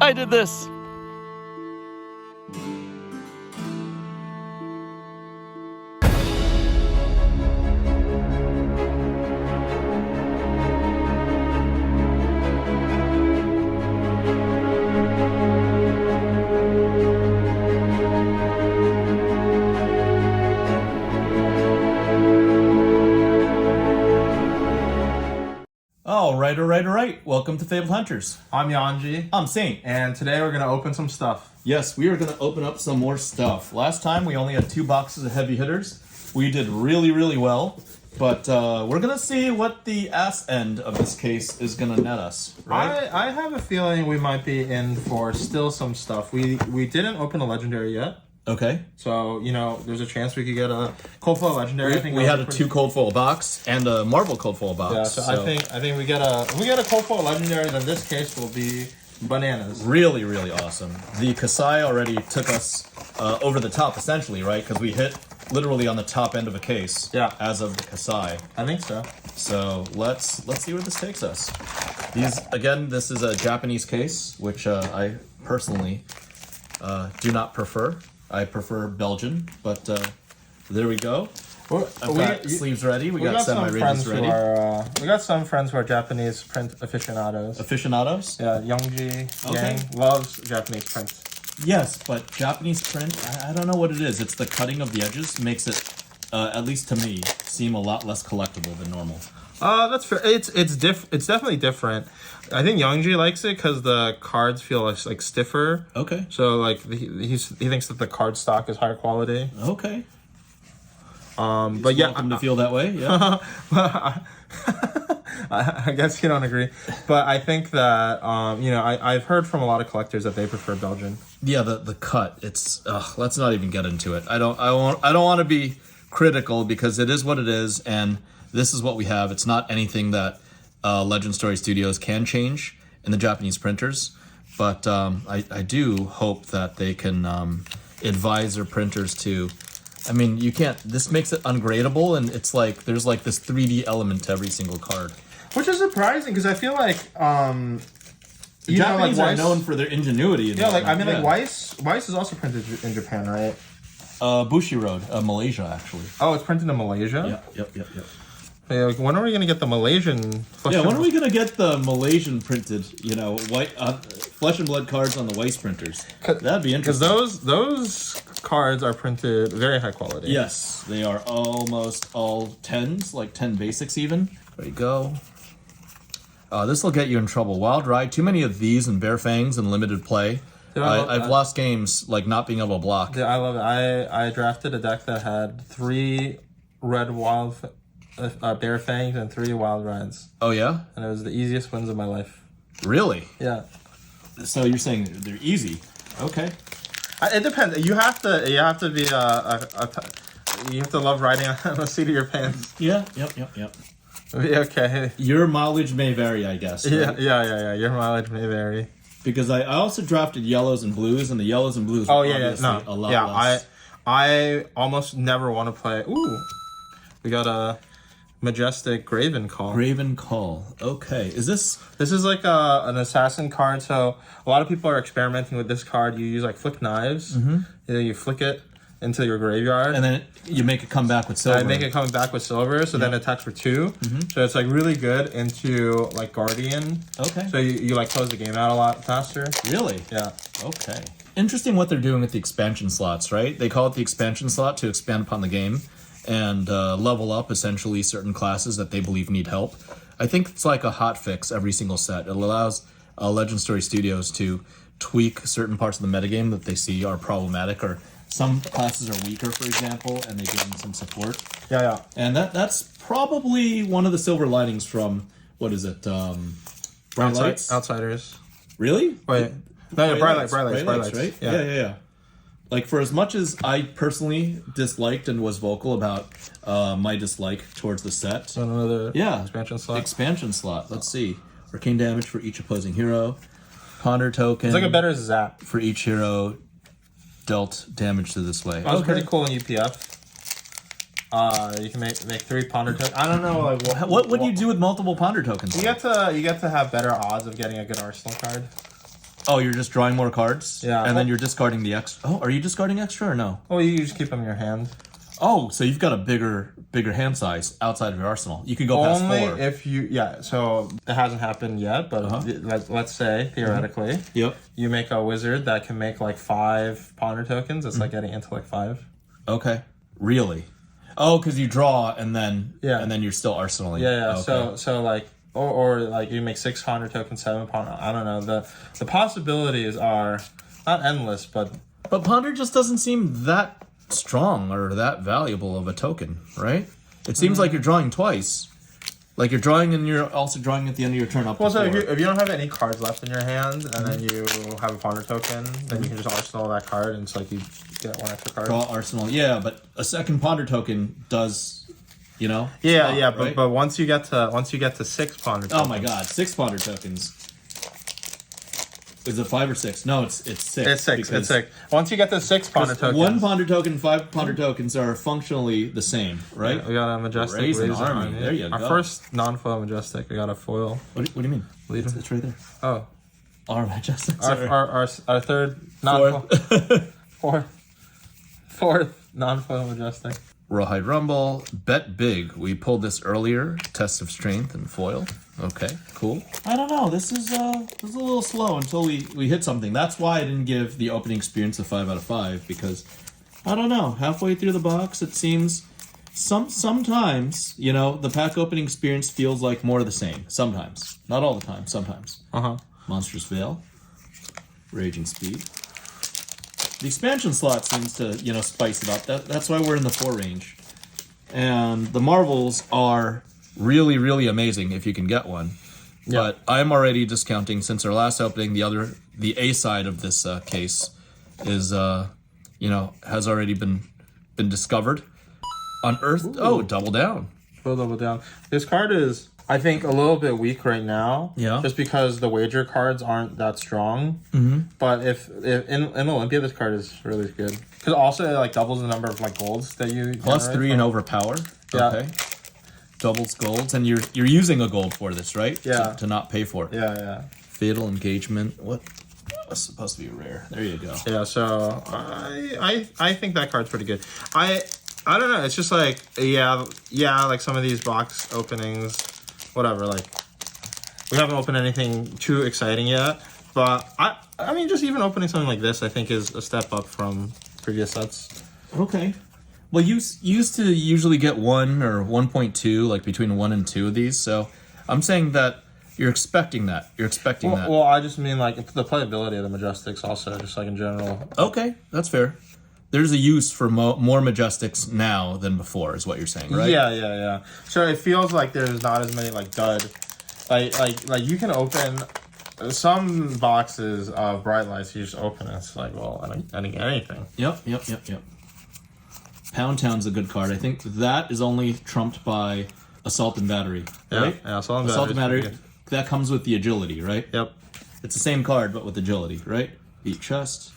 I did this. All right. Welcome to FaBled Hunters. I'm Yuanji. I'm Saint. And today we're going to open some stuff. Yes, we are going to open up some more stuff. Last time we only had 2 boxes of heavy hitters. We did really well. But we're going to see what the ass end of this case is going to net us, right? I have a feeling we might be in for still some stuff. We didn't open a legendary yet. Okay. So, you know, there's a chance we could get a cold foil legendary. I think we had a 2 cold foil box and a Marvel cold foil box. Yeah, so I think we get a cold foil legendary, then this case will be bananas. Really awesome. The Kasai already took us over the top, essentially, right? Because we hit literally on the top end of a case. Yeah. As of the Kasai. I think so. So let's see where this takes us. This is a Japanese case, which I personally do not prefer. I prefer Belgian, but there we go. I've got sleeves ready. We got semi-radius ready. We got some friends who are Japanese print aficionados. Aficionados? Yeah, Yuanji Yang loves Japanese print. Yes, but Japanese print, I don't know what it is. It's the cutting of the edges makes it, at least to me, seem a lot less collectible than normal. That's fair. It's definitely different. I think Yuanji likes it because the cards feel like stiffer. Okay. So like he thinks that the card stock is higher quality. Okay. But yeah, welcome to feel that way. Yeah. I guess you don't agree, but I think that I've heard from a lot of collectors that they prefer Belgian. Yeah, the cut. It's let's not even get into it. I don't want to be critical because it is what it is, and this is what we have. It's not anything that Legend Story Studios can change in the Japanese printers, but I do hope that they can advise their printers to. I mean, you can't. This makes it ungradable, and it's like there's like this 3D element to every single card, which is surprising because I feel like the Japanese are known for their ingenuity. Yeah, like Weiss is also printed in Japan, right? Bushiroad, Malaysia, actually. Oh, it's printed in Malaysia. Yep. Yeah, like, when are we gonna get the Malaysian? When are we gonna get the Malaysian printed? White flesh and blood cards on the Weiss printers. That'd be interesting. Because those cards are printed very high quality. Yes, they are almost all 10s, like 10 basics even. There you go. This will get you in trouble. Wild Ride. Too many of these and Bare Fangs and limited play. I've lost games like not being able to block. Yeah, I love it. I drafted a deck that had 3 red wild Bare Fangs and 3 Wild Rides. Oh yeah? And it was the easiest wins of my life. Really? Yeah. So you're saying they're easy? Okay. It depends. You have to be you have to love riding on the seat of your pants. Yeah. Yep. Okay. Your mileage may vary, I guess. Right? Yeah. Your mileage may vary. Because I also drafted yellows and blues, and the yellows and blues were a lot less. I almost never want to play. Ooh, we got a majestic Graven Call. Graven Call. Okay. Is this is like an assassin card. So a lot of people are experimenting with this card. You use like flick knives. Mm-hmm. You flick it into your graveyard, and then you make it come back with silver. I make it come back with silver, so then it attacks for 2. Mm-hmm. So it's like really good into like Guardian. Okay. So you like close the game out a lot faster. Really? Yeah. Okay. Interesting what they're doing with the expansion slots, right? They call it the expansion slot to expand upon the game and level up essentially certain classes that they believe need help. I think it's like a hot fix every single set. It allows Legend Story Studios to tweak certain parts of the metagame that they see are problematic, or some classes are weaker, for example, and they give them some support. Yeah. And that's probably one of the silver linings from, what is it, Bright Lights? Outsiders. Really? Wait. No, Bright Lights, right? Yeah. Like, for as much as I personally disliked and was vocal about my dislike towards the set. So another expansion slot. Expansion slot. Let's see. Arcane damage for each opposing hero. Ponder token. It's like a better zap. For each hero dealt damage to this way. That was pretty cool in UPF. You can make 3 ponder tokens. I don't know, like what do you do with multiple ponder tokens? You get to have better odds of getting a good arsenal card. Oh, you're just drawing more cards? Yeah. And then you're discarding the extra. Oh, are you discarding extra or no? Oh, you just keep them in your hand. Oh, so you've got a bigger hand size outside of your arsenal. You could go past 4. Only if you, yeah, so it hasn't happened yet, but let's say, theoretically, Yep. you make a wizard that can make like 5 ponder tokens. It's like getting into like 5. Okay. Really? Oh, because you draw and then Yeah. you're still arsenaling. Yeah. Okay. So like, or like you make 6 ponder tokens, 7 ponder. I don't know. The possibilities are not endless, but Ponder just doesn't seem that strong or that valuable of a token, right? It seems like you're drawing twice. Like you're drawing and you're also drawing at the end of your turn up. well, to so 4. if you don't have any cards left in your hand, and then you have a ponder token, then you can just arsenal that card, and it's like you get 1 extra card. Draw arsenal, yeah, but a second ponder token does, Yeah, stop, right? but once you get to 6 ponder tokens. Oh my god, 6 ponder tokens. Is it 5 or 6? No, it's 6. It's 6. It's 6. Once you get to 6 ponder tokens. 1 ponder token, 5 ponder tokens are functionally the same, right? Yeah, we got a majestic Raise an Razor army. There you Our go. first non-foil majestic. We got a foil. What do you mean? Leader. It's right there. Oh, Our majestic. our third non-foil. Fourth non-foil majestic. Rawhide Rumble, bet big. We pulled this earlier. Test of strength and foil. Okay, cool. I don't know. This is a little slow until we hit something. That's why I didn't give the opening experience a 5 out of 5 because I don't know. Halfway through the box, it seems sometimes the pack opening experience feels like more of the same. Sometimes, not all the time. Sometimes. Monstrous Veil, Raging Speed. The expansion slot seems to, spice it up. That's why we're in the 4 range. And the Marvels are really, really amazing if you can get one. Yeah. But I'm already discounting since our last opening. The A side of this case is, has already been discovered. Unearthed. Oh, double down. Double down. This card is, I think, a little bit weak right now. Yeah. Just because the wager cards aren't that strong. Mm-hmm. But if in Olympia, this card is really good. Because also it doubles the number of golds that you plus 3 and overpower. Yeah. Okay. Doubles golds, and you're using a gold for this, right? Yeah. To not pay for it. Yeah. Fatal Engagement. What? That's supposed to be rare. There you go. Yeah. So I think that card's pretty good. I don't know. It's just some of these box openings, whatever. We haven't opened anything too exciting yet, but I mean, just even opening something like this, I think, is a step up from previous sets. Okay. Well, you used to usually get 1 or 1.2, between 1 and 2 of these. So I'm saying that you're expecting that. Well, I just mean the playability of the Majestics also, just in general. Okay, that's fair. There's a use for more Majestics now than before, is what you're saying, right? Yeah. So it feels like there's not as many dud. You can open some boxes of Bright Lights. You just open it. It's anything. Yep. Pound Town's a good card. I think that is only trumped by Assault and Battery, right? Yeah, Assault and Battery. That comes with the agility, right? Yep. It's the same card, but with agility, right? Beat chest.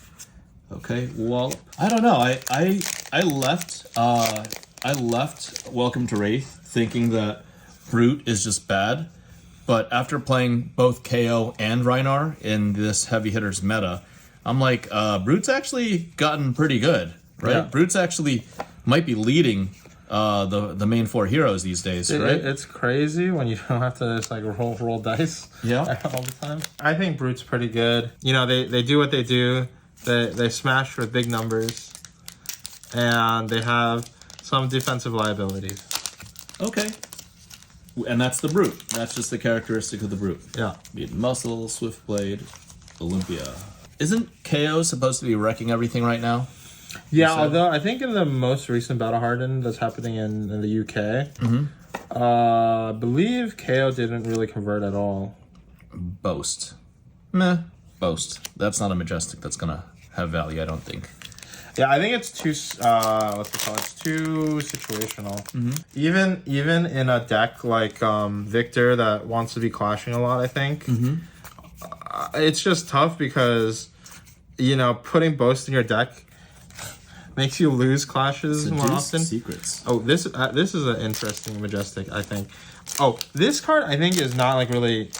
Okay, Wallop. I don't know. I left Welcome to Wraith thinking that Brute is just bad, but after playing both KO and Rhinar in this heavy hitters meta, I'm like, Brute's actually gotten pretty good, right? Yeah. Brute's actually might be leading the main 4 heroes these days, right? It's crazy when you don't have to just roll dice all the time. I think Brute's pretty good. They do what they do. They smash with big numbers, and they have some defensive liabilities. Okay. And that's the Brute. That's just the characteristic of the Brute. Yeah. Beaten Muscle, Swift Blade, Olympia. Isn't KO supposed to be wrecking everything right now? Yeah, although I think in the most recent Battle Hardened that's happening in the UK, I believe KO didn't really convert at all. Boast. Meh. Boast. That's not a Majestic that's going to have value, I don't think. Yeah, I think it's too, it's too situational. Mm-hmm. Even in a deck like Victor that wants to be clashing a lot, I think, it's just tough because, putting Boast in your deck makes you lose clashes more often. Secrets. Oh, this is an interesting Majestic, I think. Oh, this card I think is not really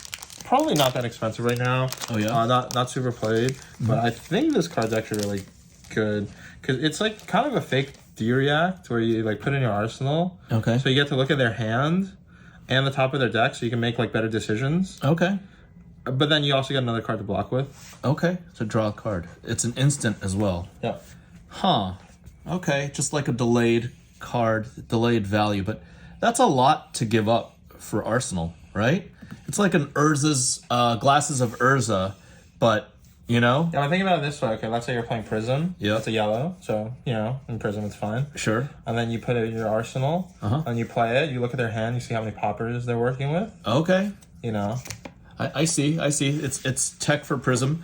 probably not that expensive right now. Oh yeah. Not super played, but I think this card's actually really good because it's like kind of a fake D-React where you like put in your arsenal. Okay. So you get to look at their hand and the top of their deck, so you can make like better decisions. Okay. But then you also get another card to block with. Okay. So draw a card. It's an instant as well. Yeah. Huh. Okay. Just like a delayed card, delayed value, but that's a lot to give up for Arsenal, right? It's like an Urza's Glasses of Urza, but you know. Yeah, I think about it this way. Okay, let's say you're playing Prism. Yeah. It's a yellow, so you know in Prism it's fine. Sure. And then you put it in your arsenal, and you play it. You look at their hand. You see how many poppers they're working with. Okay. You know. I see. It's tech for Prism,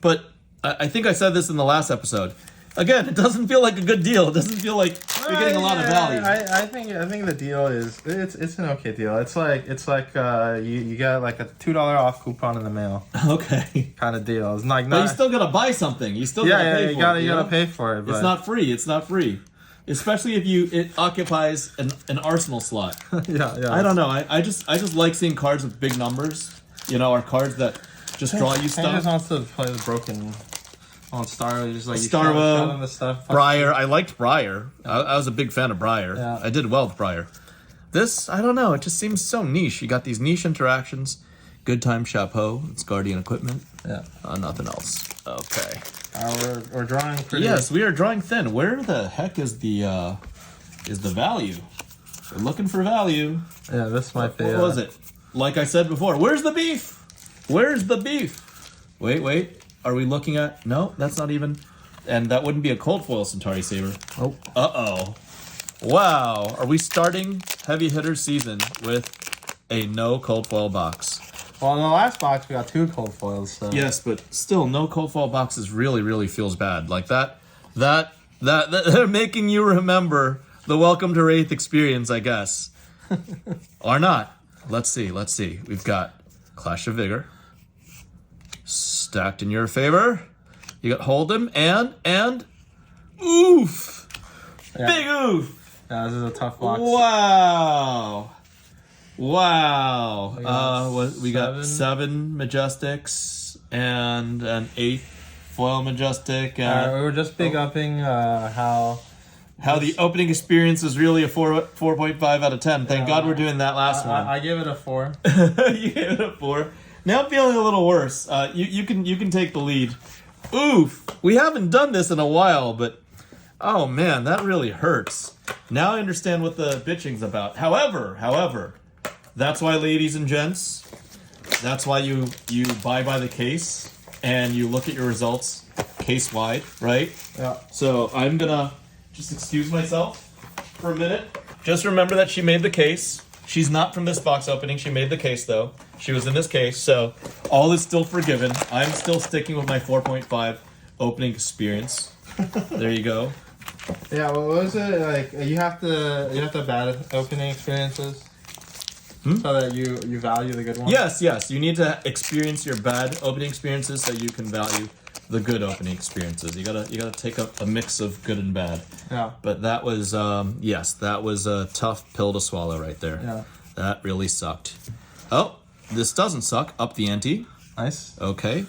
but I think I said this in the last episode. Again, it doesn't feel like a good deal. It doesn't feel like you're getting a lot of value. I think the deal is it's an okay deal. It's like you get like a $2 off coupon in the mail. Okay. Kind of deal. It's like But you still gotta buy something. You still gotta pay for it. You gotta pay for it. But... It's not free. It's not free. Especially if it occupies an arsenal slot. yeah. I don't know. I just like seeing cards with big numbers. You know, or cards that just draw you stuff. He just wants to play the broken. On Starvo, just like Starvo, the stuff. Briar. I liked Briar. I was a big fan of Briar. Yeah. I did well with Briar. This, I don't know. It just seems so niche. You got these niche interactions. Good Time Chapeau. It's Guardian equipment. Yeah. Nothing else. Okay. We're drawing pretty. Yes, we are drawing thin. Where the heck is the value? We're looking for value. Yeah, this might be. What was it? Like I said before, where's the beef? Where's the beef? Wait. Are we looking at... No, that's not even... And that wouldn't be a cold foil Centauri Saber. Oh. Uh-oh. Wow. Are we starting heavy hitter season with a no cold foil box? Well, in the last box, we got 2 cold foils, so... Yes, but still, no cold foil boxes really feels bad. Like that they're making you remember the Welcome to Wraith experience, I guess. Or not. Let's see. We've got Clash of Vigor. Stacked in your favor. You got Hold'em and oof. Yeah. Big oof. Yeah, this is a tough box. Wow. We got 7 Majestics and an 8th foil Majestic. And we were just big upping how the opening experience is really a 4.5 out of 10. Thank God we're doing that last one. I gave it a 4. You gave it a 4. Now I'm feeling a little worse. You can take the lead. Oof. We haven't done this in a while, but oh man, that really hurts. Now I understand what the bitching's about. However, that's why, ladies and gents, that's why you buy by the case and you look at your results case wide, right? Yeah. So I'm gonna just excuse myself for a minute. Just remember that she made the case. She's not from this box opening. She made the case, though. She was in this case, so all is still forgiven. I'm still sticking with my 4.5 opening experience. There you go. Yeah, what was it? Like, you have to have bad opening experiences so that you value the good ones? Yes. You need to experience your bad opening experiences so you can value the good opening experiences. You gotta take a mix of good and bad. Yeah. But that was that was a tough pill to swallow right there. Yeah. That really sucked. Oh, this doesn't suck. Up the ante. Nice. Okay.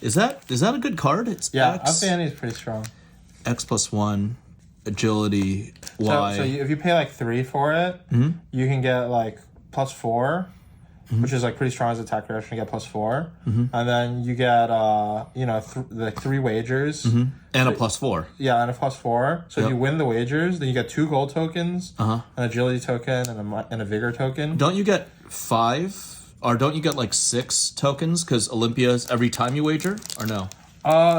Is that a good card? It's Up X. the ante is pretty strong. X +1, agility, Y. So if you pay like 3 for it, you can get like +4. Which is like pretty strong as attack reaction. You get +4, and then you get like 3 wagers, and a +4. Yeah, and a +4. So if you win the wagers, then you get 2 gold tokens, an agility token, and a vigor token. Don't you get 5, or don't you get like 6 tokens? Because Olympia's every time you wager, or no?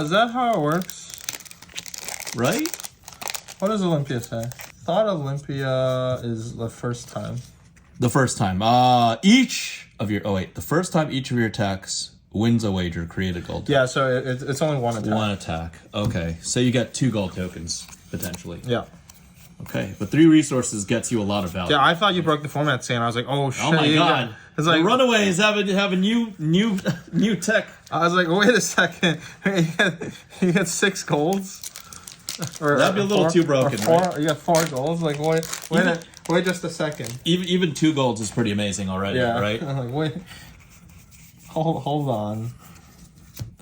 Is that how it works? Right? What does Olympia say? I thought Olympia is the first time. The first time. The first time each of your attacks wins a wager, create a gold token. Yeah, so it's only 1 attack. 1 attack. Okay. So you get 2 gold tokens, potentially. Yeah. Okay. But 3 resources gets you a lot of value. Yeah, I thought you broke the format scene. I was like, oh shit. Oh my god. It's like, the Runaways have a new tech. I was like, wait a second. You get 6 golds? Or that'd be a little too broken, right? You got 4 golds? Like, wait just a second. Even 2 golds is pretty amazing already, right? I'm like, wait. hold on.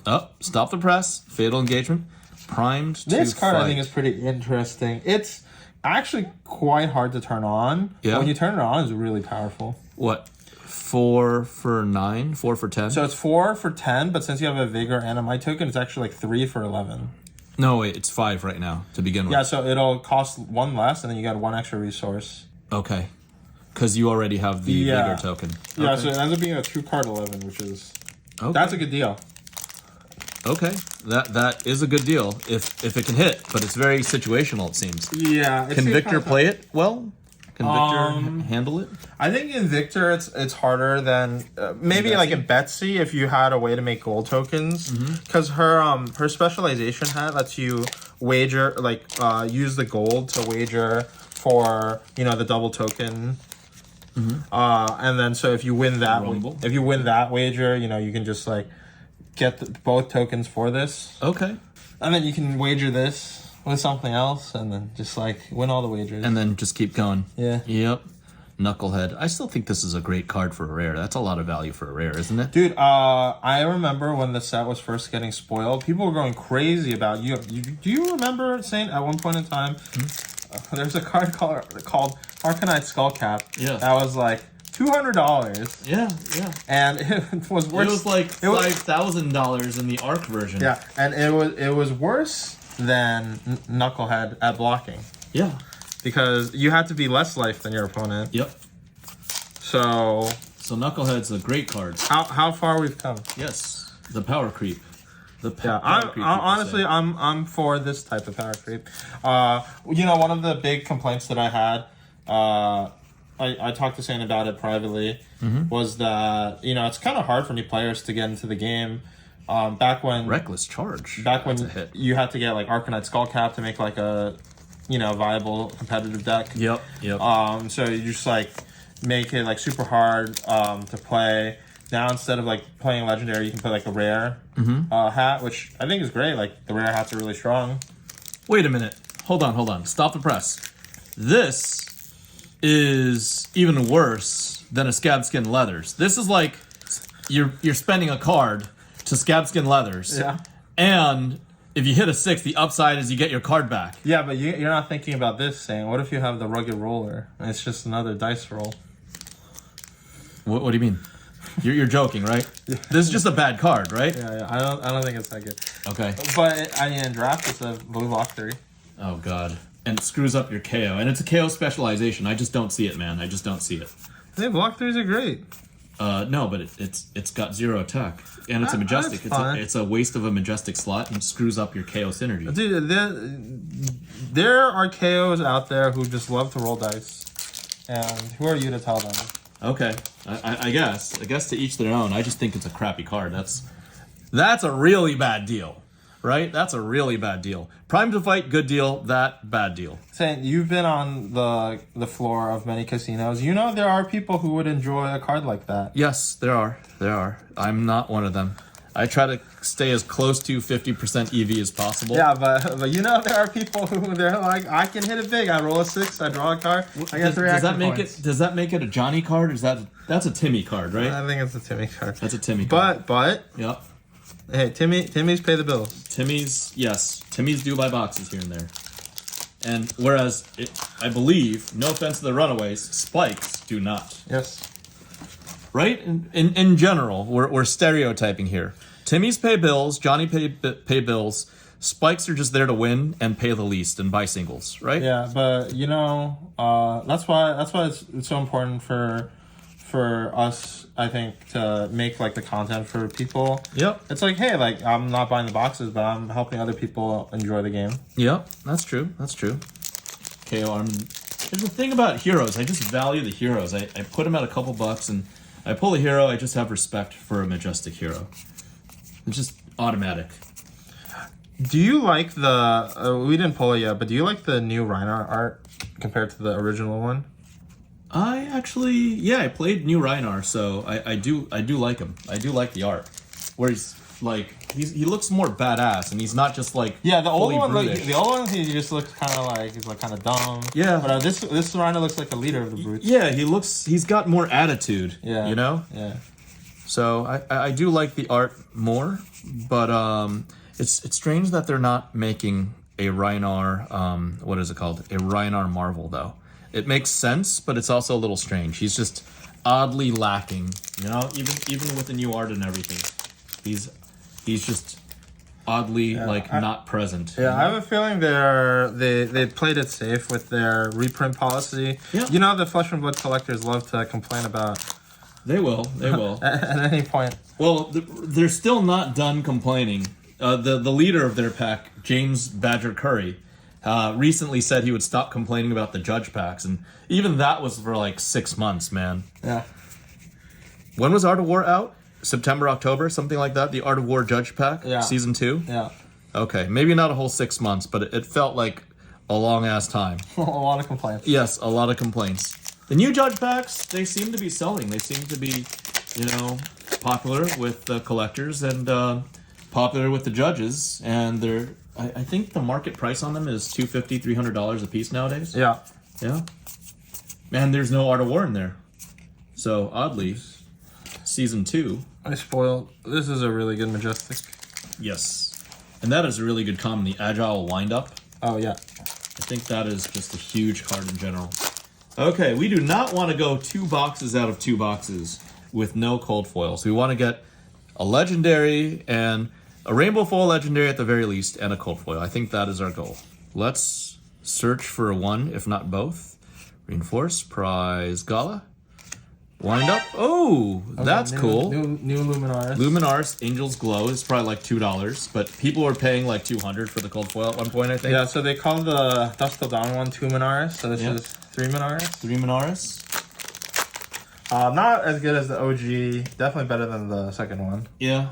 Oh, stop the press. Fatal engagement. Primed to This card fight. I think is pretty interesting. It's actually quite hard to turn on. Yeah. But when you turn it on, it's really powerful. What? 4 for 9? 4 for 10? So it's 4 for 10, but since you have a Vigor and a Might token, it's actually like 3 for 11. No, wait, it's 5 right now to begin with. Yeah, so it'll cost 1 less, and then you got 1 extra resource. Okay. Because you already have the Vigor token. Yeah, Okay. so it ends up being a 2-card 11, which is... Okay. That's a good deal. Okay, that is a good deal if it can hit, but it's very situational, it seems. Yeah. Can Victor play it well? Can Victor handle it? I think in Victor it's harder than maybe like in Betsy if you had a way to make gold tokens, because her specialization hat lets you wager use the gold to wager for the double token. And then so if you win that wager, you can just like get both tokens for this. Okay. And then you can wager this with something else and then just like win all the wagers. And then just keep going. Yeah. Yep. Knucklehead. I still think this is a great card for a rare. That's a lot of value for a rare, isn't it? Dude, I remember when the set was first getting spoiled, people were going crazy about you. Do you remember saying at one point in time, there's a card called Arcanite Skullcap that was like $200. Yeah, yeah. And it was worse. It was like $5,000 in the Arc version. Yeah, and it was worse than Knucklehead at blocking. Yeah. Because you had to be less life than your opponent. Yep. So Knucklehead's a great card. How far we've come. Yes. The power creep. Honestly, I'm for this type of power creep. One of the big complaints that I had, I talked to Shane about it privately, was that it's kind of hard for new players to get into the game. Back when Reckless Charge. Back when you had to get like Arcanite Skullcap to make like a viable competitive deck. Yep. So you just like make it like super hard to play. Now instead of like playing legendary, you can play like a rare hat, which I think is great. Like the rare hats are really strong. Wait a minute. Hold on. Stop the press. This is even worse than a Scab Skin Leathers. This is like you're spending a card to Scab Skin Leathers. Yeah. And if you hit a 6, the upside is you get your card back. Yeah, but you're not thinking about this, saying, what if you have the Rugged Roller? And it's just another dice roll. What do you mean? You're joking, right? Yeah. This is just a bad card, right? Yeah. I don't think it's that good. Okay. But in draft, it's a blue lock 3. Oh god. And it screws up your KO, and it's a KO specialization. I just don't see it, man. I just don't see it. I think block 3s are great. No, but it's got 0 attack, and it's a majestic. It's a waste of a majestic slot, and screws up your KO synergy. Dude, there are KOs out there who just love to roll dice, and who are you to tell them? Okay, I guess to each their own. I just think it's a crappy card. That's a really bad deal, right? That's a really bad deal. Prime to fight, good deal. That bad deal. Saying you've been on the floor of many casinos. There are people who would enjoy a card like that. Yes, there are. I'm not one of them. I try to stay as close to 50% EV as possible. Yeah, but there are people who they're like, I can hit it big. I roll a 6, I draw a card, I get 3 action points. Does that make it a Johnny card? Or that's a Timmy card, right? I think it's a Timmy card. That's a Timmy card. But yep. Hey, Timmy's pay the bills. Timmy's do buy boxes here and there. And whereas I believe, no offense to the Runaways, Spikes do not. Yes. Right? In general, we're stereotyping here. Timmy's pay bills, Johnny pay bills, Spikes are just there to win and pay the least and buy singles, right? Yeah, but that's why it's so important for us, I think, to make like the content for people. Yep. It's like, hey, like I'm not buying the boxes, but I'm helping other people enjoy the game. Yep, that's true. KO. There's the thing about heroes. I just value the heroes. I put them at a couple bucks, and I pull a hero. I just have respect for a majestic hero. It's just automatic. Do you like we didn't pull it yet, but do you like the new Reinhardt art compared to the original one? I played New Rhinar, so I do like him. I do like the art, where he looks more badass, and he's not just like the old one. brutish. The old one, he just looks kind of like he's like kind of dumb. Yeah, but this Rhino looks like the leader of the brutes. Yeah, he's got more attitude. Yeah, you know. Yeah. So I do like the art more, but it's strange that they're not making a Reinar, what is it called? A Reinar Marvel, though. It makes sense, but it's also a little strange. He's just oddly lacking, you know, even with the new art and everything. He's just oddly not present. Yeah, I have a feeling they played it safe with their reprint policy. Yeah. You know, the Flesh and Blood collectors love to complain about. They will. At any point. Well, they're still not done complaining. The leader of their pack, James Badger Curry, recently said he would stop complaining about the judge packs, and even that was for like 6 months, man. Yeah. When was Art of War out? September, October, something like that? The Art of War judge pack? Yeah. Season 2? Yeah. Okay, maybe not a whole 6 months, but it felt like a long-ass time. A lot of complaints. Yes, a lot of complaints. The new judge packs, they seem to be selling. They seem to be, you know, popular with the collectors and popular with the judges. And they're, I think the market price on them is $250, $300 a piece nowadays. Yeah. Yeah. And there's no Art of War in there. So, oddly, Season 2. I spoiled. This is a really good Majestic. Yes. And that is a really good common, the Agile Wind-Up. Oh, yeah. I think that is just a huge card in general. Okay, we do not want to go 2 boxes out of 2 boxes with no cold foils. We want to get a legendary and a rainbow foil legendary at the very least and a cold foil. I think that is our goal. Let's search for one, if not both. Reinforce, prize, gala. Wind up. Oh, that's cool. New Luminaris. Luminaris Angel's Glow is probably like $2, but people were paying like $200 for the cold foil at one point, I think. Yeah, so they call the Dusk Till Dawn one 2 Minaris, so this is 3 Minaris. 3 Minaris. Not as good as the OG. Definitely better than the second one. Yeah.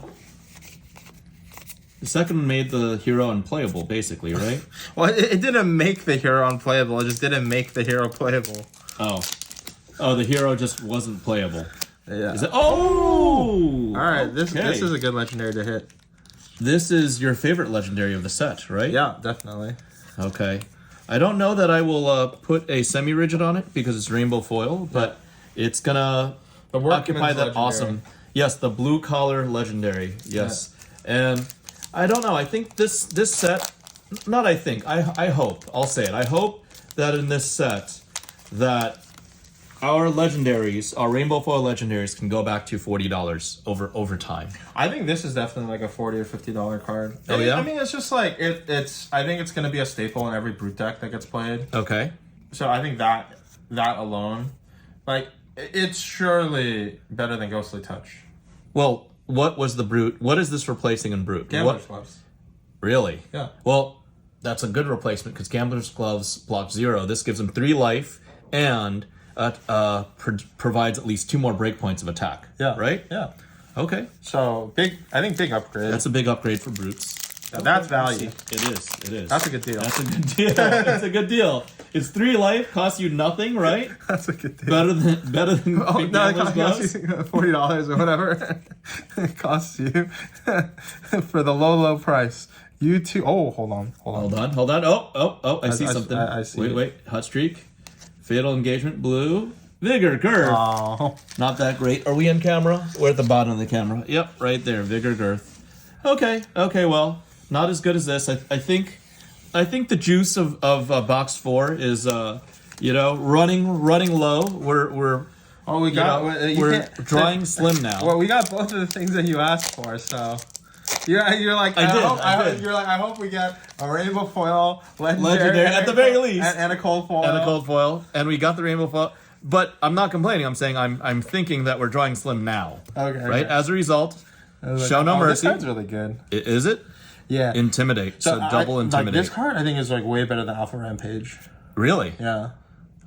The second one made the hero unplayable, basically, right? Well, it didn't make the hero unplayable. It just didn't make the hero playable. Oh, the hero just wasn't playable. Yeah. Is it? Oh! All right, this is a good legendary to hit. This is your favorite legendary of the set, right? Yeah, definitely. Okay. I don't know that I will put a semi-rigid on it because it's rainbow foil, but it's gonna occupy that legendary. awesome. Yes, the blue collar legendary. Yes, and I don't know. I think this set. Not I think. I hope. I'll say it. I hope that in this set that our legendaries, our rainbow foil legendaries, can go back to $40 over time. I think this is definitely like a $40 or $50 card. Oh yeah. I mean, it's just like it's. I think it's gonna be a staple in every brute deck that gets played. Okay. So I think that alone, like, it's surely better than Ghostly Touch. Well, what was the brute? What is this replacing in brute? Gambler's Gloves. Really? Yeah. Well, that's a good replacement because Gambler's Gloves block 0. This gives him 3 life and provides at least 2 more breakpoints of attack. Yeah. Right? Yeah. Okay. So I think big upgrade. That's a big upgrade for brutes. That's value. It is. It is. That's a good deal. That's a good deal. That's a good deal. It's 3 life, costs you nothing, right? That's a good deal. Better than Big Gambler's it Gloves? costs you $40 or whatever. It costs you for the low price. You too. Oh, hold on. Hold on. Oh, I see something. I see. Wait. Hot Streak. Fatal Engagement, blue. Vigor Girth. Oh. Not that great. Are we in camera? We're at the bottom of the camera. Yep, right there. Vigor Girth. Okay, well, not as good as this. I think the juice of box 4 is running low. We're drawing slim now. Well, we got both of the things that you asked for, so you're like I did. You're like, I hope we get a rainbow foil legendary at the very least, and a cold foil, and we got the rainbow foil. But I'm not complaining. I'm saying I'm thinking that we're drawing slim now. Okay. Right. As a result, show no mercy. This card's really good. Is it? Yeah. Intimidate. So double intimidate. Like, this card I think is like way better than Alpha Rampage. Really? Yeah.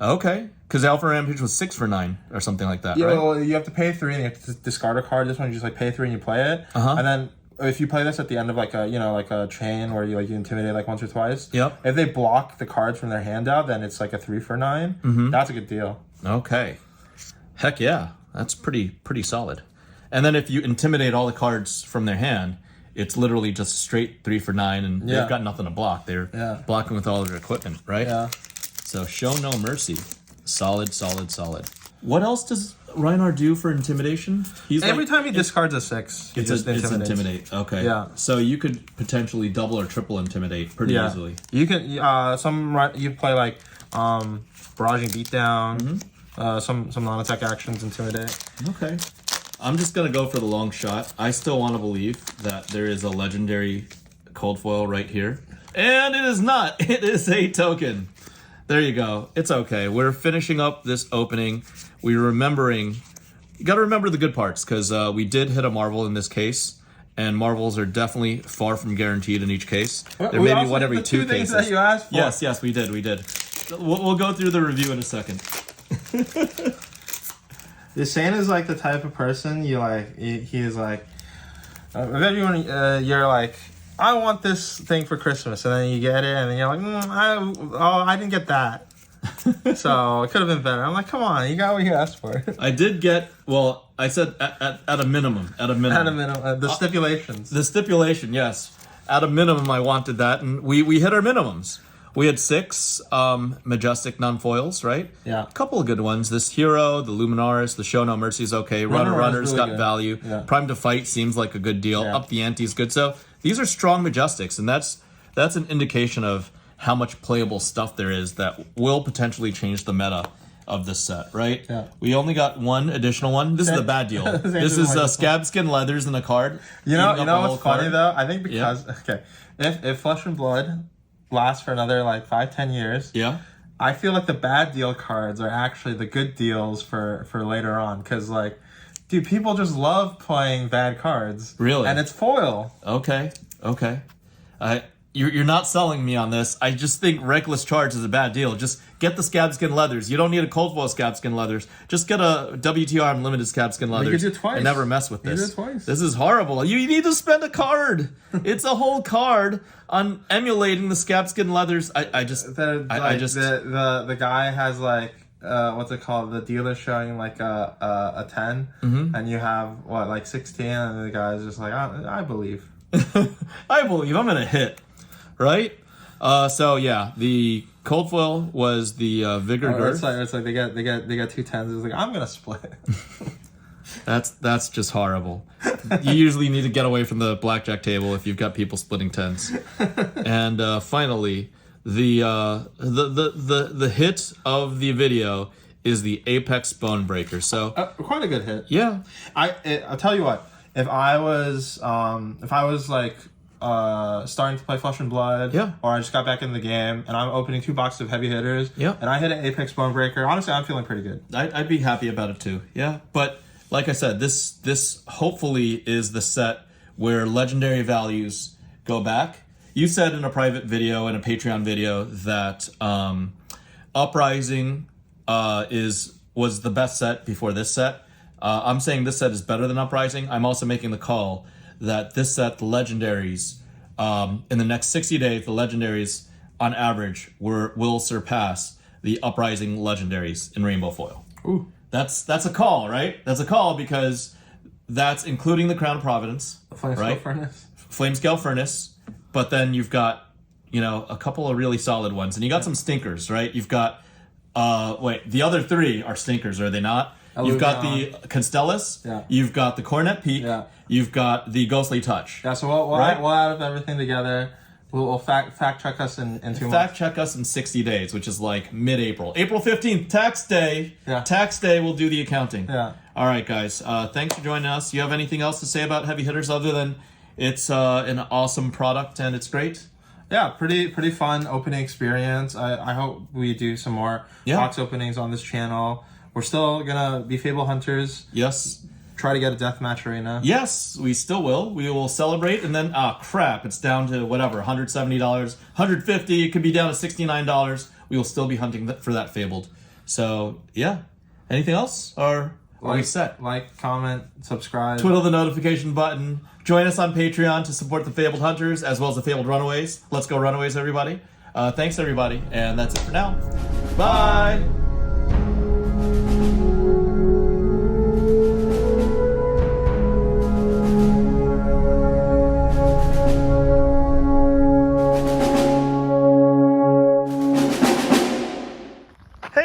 Okay. Because Alpha Rampage was 6 for 9 or something like that. Yeah. Right? Well, you have to pay 3 and you have to discard a card. This one you just like pay 3 and you play it. And then if you play this at the end of like a chain where you intimidate like once or twice. Yep. If they block the cards from their hand out, then it's like a 3 for 9. That's a good deal. Okay. Heck yeah. That's pretty solid. And then if you intimidate all the cards from their hand, it's literally just straight 3 for 9 and they've got nothing to block. They're blocking with all of their equipment, right? Yeah. So show no mercy. Solid. What else does Reinhardt do for intimidation? He's Every time he discards a 6, he just it's intimidates. intimidate. Okay. Yeah. So you could potentially double or triple intimidate pretty easily. You can you play like barraging beatdown, some non-attack actions intimidate. Okay. I'm just gonna go for the long shot. I still want to believe that there is a legendary cold foil right here, and it is not. It is a token. There you go. It's okay. We're finishing up this opening. We're remembering. You got to remember the good parts because we did hit a Marvel in this case, and Marvels are definitely far from guaranteed in each case. There may be one every two cases. That you asked for. Yes, we did. We'll go through the review in a second. Shane is like the type of person you like. He is like, if everyone you're like, I want this thing for Christmas, and then you get it, and then you're like, I didn't get that, so it could have been better. I'm like, come on, you got what you asked for. I did get. Well, I said at a minimum. At a minimum. The stipulations. The stipulation, yes. At a minimum, I wanted that, and we hit our minimums. We had 6 Majestic non-foils, right? Yeah. A couple of good ones. This Hero, the Luminaris, the Show No Mercy is okay. Runner's really got good. value. Yeah. Prime to Fight seems like a good deal. Yeah. Up the ante is good. So these are strong Majestics, and that's an indication of how much playable stuff there is that will potentially change the meta of this set, right? Yeah. We only got one additional one. This is the bad deal. This is Scab Skin Leathers in a card. You know what's funny though? I think because if Flesh and Blood lasts for another like 5-10 years, I feel like the bad deal cards are actually the good deals for later on, because like, dude, people just love playing bad cards. Really? And it's foil. Okay. You're not selling me on this. I just think Reckless Charge is a bad deal. Just get the Scab Skin Leathers. You don't need a Cold Foil Scab Skin Leathers. Just get a WTR Unlimited Scab Skin Leathers. You could do it twice. And never mess with this. You did it twice. This is horrible. You need to spend a card. It's a whole card on emulating the Scab Skin Leathers. The guy has like what's it called? The dealer showing like a 10, and you have like 16, and the guy's just like, I believe. I believe I'm gonna hit. Right? So yeah, the cold foil was the Vigor Girth. It's like they got 2 10s. It's like, I'm gonna split. That's just horrible. You usually need to get away from the blackjack table if you've got people splitting 10s. And finally, the hit of the video is the Apex Bonebreaker. So quite a good hit. Yeah. I'll tell you what. If I was like starting to play Flesh and Blood, or I just got back in the game and I'm opening 2 boxes of heavy hitters, and I hit an Apex Bonebreaker, honestly, I'm feeling pretty good. I'd be happy about it too. Yeah, but like I said, this hopefully is the set where legendary values go back. You said in a private video, in a Patreon video, that Uprising was the best set before this set. I'm saying this set is better than Uprising. I'm also making the call that this set, the legendaries, in the next 60 days, the legendaries on average will surpass the Uprising legendaries in Rainbow Foil. Ooh. That's a call, right? That's a call because that's including the Crown of Providence, right? Flamescale Furnace, but then you've got, a couple of really solid ones, and you got some stinkers, right? You've got, the other 3 are stinkers, are they not? You've got the Constellus, you've got the Coronet Peak, you've got the Ghostly Touch. Yeah, so we'll add everything together. We'll fact check us in 2 months. Fact check us in 60 days, which is like mid-April. April 15th, tax day. Yeah. Tax day, we'll do the accounting. Yeah. All right, guys. Thanks for joining us. You have anything else to say about Heavy Hitters other than it's an awesome product and it's great? Yeah, pretty fun opening experience. I hope we do some more box openings on this channel. We're still gonna be FaBled Hunters. Yes. Try to get a deathmatch arena. Yes, we still will. We will celebrate, and then crap, it's down to whatever, $170, $150. It could be down to $69. We will still be hunting for that FaBled. So yeah, anything else, or are we set? Like, comment, subscribe, twiddle the notification button. Join us on Patreon to support the FaBled Hunters as well as the FaBled Runaways. Let's go Runaways, everybody! Thanks everybody, and that's it for now. Bye.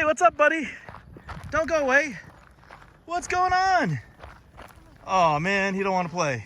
What's up, buddy? Don't go away. What's What's going on? Oh man, he don't want to play.